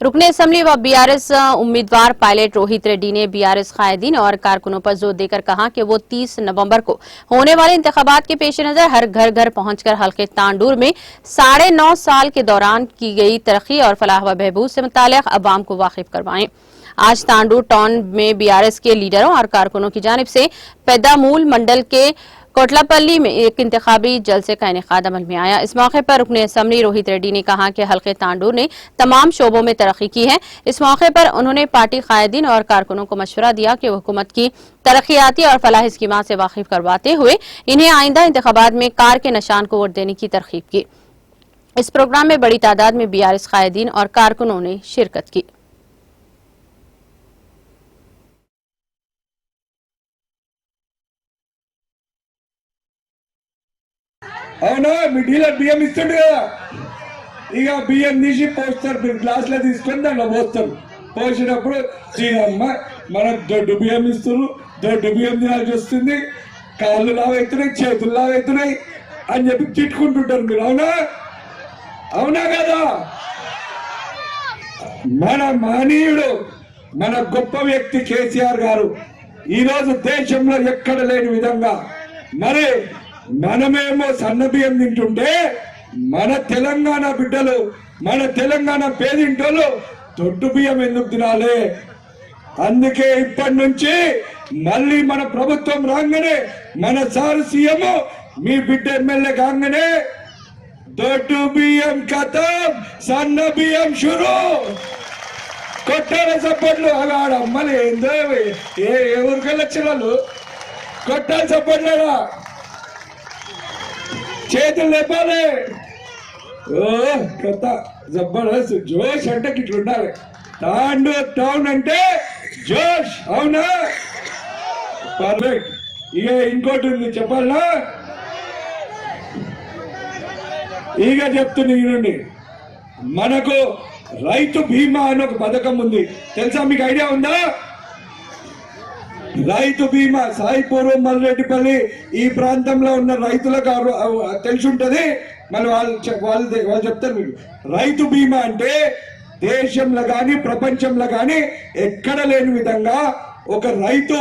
रुकने असम्बली व बीआरएस उम्मीदवार पायलट रोहित रेड्डी ने बीआरएस कायदीन और कारकुनों पर जोर देकर कहा कि वो 30 नवंबर को होने वाले इंतखाबात के पेश नजर हर घर घर पहुंचकर हल्के तांडूर में 9.5 साल के दौरान की गई तरक्की और फलाह व बहबूद से मुताल्लिक अवाम को वाकिफ करवाएं। आज तांडूर टाउन में बीआरएस के लीडरों और कारकुनों की जानिब से पैदामूल मंडल के कोटलापल्ली में एक इंतखाबी जलसे का इनेकाद अमल में आया। इस मौके पर रुकने असम्बली रोहित रेड्डी ने कहा कि हल्के तांडूर ने तमाम शोबों में तरक्की की है। इस मौके पर उन्होंने पार्टी कायदीन और कारकुनों को मशवरा दिया कि हुकूमत की तरक्याती और फलाही स्कीमात से वाकिफ करवाते हुए इन्हें आइंदा इंतखाबात में कार के निशान को वोट देने की तरगीब की। इस प्रोग्राम में बड़ी तादाद में बीआरएस कायदीन और कारकुनों ने शिरकत की। అవునా మీ డీలర్ బియ్యం ఇస్తుండు కదా, ఇక బియ్యం తీసి పోస్తారు, మీరు గ్లాసులో తీసుకొని దాంట్లో పోస్తారు. పోసినప్పుడు శ్రీరమ్మ మనకు దొడ్డు బియ్యం ఇస్తున్నారు, దొడ్డు బియ్యం తినాల్సి వస్తుంది, కాళ్ళు లావైతున్నాయి, చేతులు లావైతున్నాయి అని చెప్పి తిట్టుకుంటుంటారు మీరు. అవునా అవునా కదా? మన మహనీయుడు, మన గొప్ప వ్యక్తి కేసీఆర్ గారు ఈరోజు దేశంలో ఎక్కడ లేని విధంగా మరి మనమేమో సన్న బియ్యం తింటుంటే మన తెలంగాణ బిడ్డలు, మన తెలంగాణ పేదింటోళ్ళు దొడ్డు బియ్యం ఎందుకు తినాలి? అందుకే ఇప్పటి నుంచి మళ్ళీ మన ప్రభుత్వం రాగానే, మన సార్ సీఎం మీ బిడ్డ ఎమ్మెల్యే కాగానే దొడ్డు బియ్యం ఖతం, సన్న బియ్యం షురు. కొట్టాలి సపోర్ట్లు ఆడ మళ్ళీ ఏందో ఏ ఊరికి లక్షణాలు కొట్టాలి సపోర్ట్లేదా, చేతులు లేపాలి. ఓ కొత్త జబర్దస్త్ జోష్ అంటే ఇట్లా ఉండాలి. తాండూర్ టౌన్ అంటే జోష్. అవునా? పర్ఫెక్ట్. ఇక ఇంకోటి ఉంది చెప్పాలనా? ఇక చెప్తున్నా నుండి మనకు రైతు బీమా అని ఒక పథకం ఉంది, తెలుసా? మీకు ఐడియా ఉందా? రైతు బీమా సాయిపూర్వం మల్రెడ్డిపల్లి ఈ ప్రాంతంలో ఉన్న రైతులకు తెలిసి ఉంటది, మళ్ళీ వాళ్ళు చెప్తారు మీకు. రైతు బీమా అంటే దేశంలో కానీ ప్రపంచంలో కానీ ఎక్కడ లేని విధంగా ఒక రైతు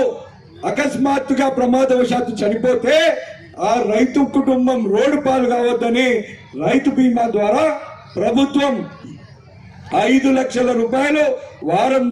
అకస్మాత్తుగా ప్రమాదవశాత్తు చనిపోతే ఆ రైతు కుటుంబం రోడ్డు పాలు కావద్దని రైతు బీమా ద్వారా ప్రభుత్వం 5 లక్షల రూపాయలు వారం